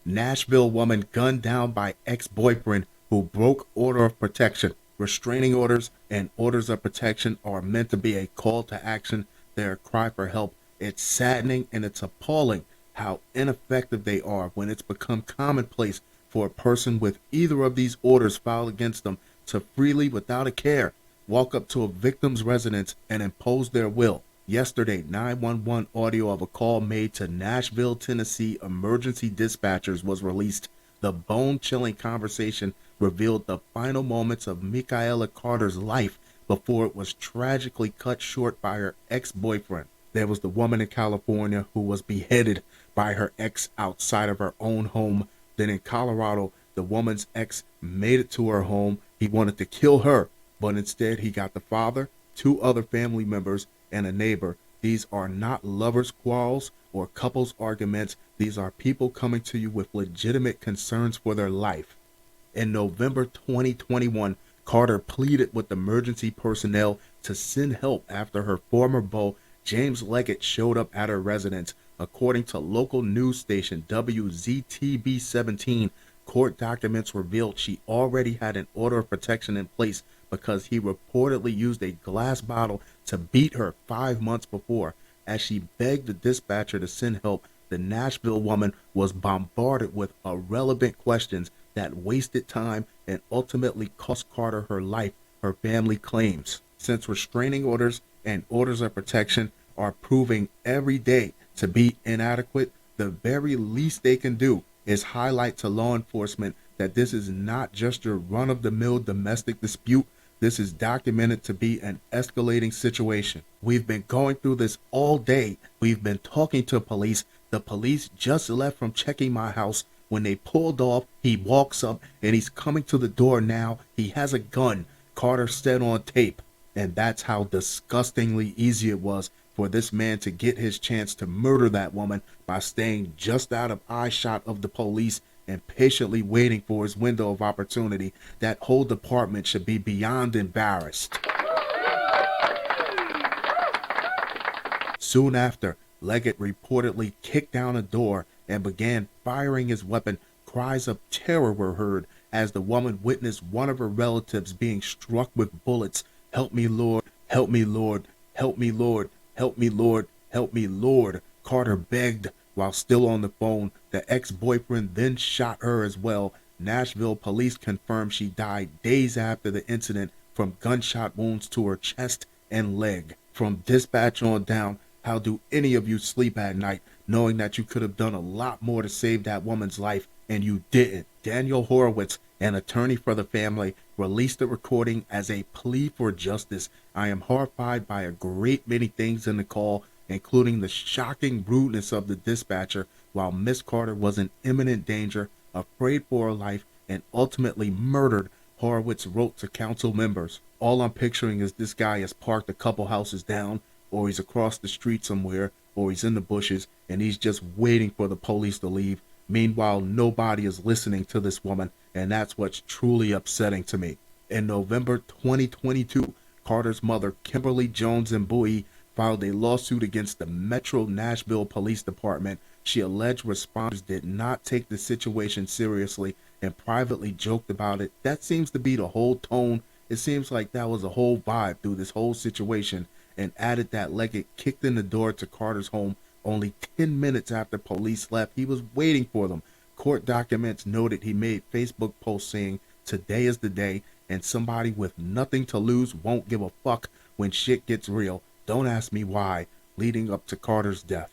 Nashville woman gunned down by ex-boyfriend who broke order of protection. Restraining orders and orders of protection are meant to be a call to action. They're a cry for help. It's saddening and it's appalling how ineffective they are when it's become commonplace for a person with either of these orders filed against them to freely, without a care, walk up to a victim's residence and impose their will. Yesterday, 911 audio of a call made to Nashville, Tennessee emergency dispatchers was released. The bone-chilling conversation revealed the final moments of Michaela Carter's life before it was tragically cut short by her ex-boyfriend. There was the woman in California who was beheaded by her ex outside of her own home. Then in Colorado, the woman's ex made it to her home. He wanted to kill her, but instead he got the father, two other family members, and a neighbor. These are not lovers' quarrels or couples' arguments. These are people coming to you with legitimate concerns for their life. In November 2021, Carter pleaded with emergency personnel to send help after her former beau, James Leggett, showed up at her residence. According to local news station WZTB-17, court documents revealed she already had an order of protection in place because he reportedly used a glass bottle to beat her 5 months before. As she begged the dispatcher to send help, the Nashville woman was bombarded with irrelevant questions that wasted time and ultimately cost Carter her life, her family claims. Since restraining orders and orders of protection are proving every day to be inadequate, the very least they can do is highlight to law enforcement that this is not just your run-of-the-mill domestic dispute. This is documented to be an escalating situation. We've been going through this all day. We've been talking to police. The police just left from checking my house. When they pulled off, he walks up and he's coming to the door now. He has a gun, Carter said on tape. And that's how disgustingly easy it was for this man to get his chance to murder that woman by staying just out of eyeshot of the police and patiently waiting for his window of opportunity. That whole department should be beyond embarrassed. Soon after, Leggett reportedly kicked down a door and began firing his weapon. Cries of terror were heard as the woman witnessed one of her relatives being struck with bullets. "Help me, Lord, help me, Lord, help me, Lord, help me, Lord, help me, Lord," Carter begged while still on the phone. The ex-boyfriend then shot her as well. Nashville police confirmed she died days after the incident from gunshot wounds to her chest and leg. From dispatch on down, how do any of you sleep at night knowing that you could have done a lot more to save that woman's life and you didn't? Daniel Horowitz, an attorney for the family, released the recording as a plea for justice. "I am horrified by a great many things in the call, including the shocking rudeness of the dispatcher while Miss Carter was in imminent danger, afraid for her life, and ultimately murdered," Horowitz wrote to council members. "All I'm picturing is this guy is parked a couple houses down, or he's across the street somewhere, or he's in the bushes, and he's just waiting for the police to leave. Meanwhile, nobody is listening to this woman, and that's what's truly upsetting to me." In November 2022, Carter's mother, Kimberly Jones-Mbuyi, filed a lawsuit against the Metro Nashville Police Department. She alleged responders did not take the situation seriously and privately joked about it. That seems to be the whole tone. It seems like that was a whole vibe through this whole situation, and added that Leggett kicked in the door to Carter's home only 10 minutes after police left. He was waiting for them. Court documents noted he made Facebook posts saying, "Today is the day, and somebody with nothing to lose won't give a fuck when shit gets real. Don't ask me why," leading up to Carter's death.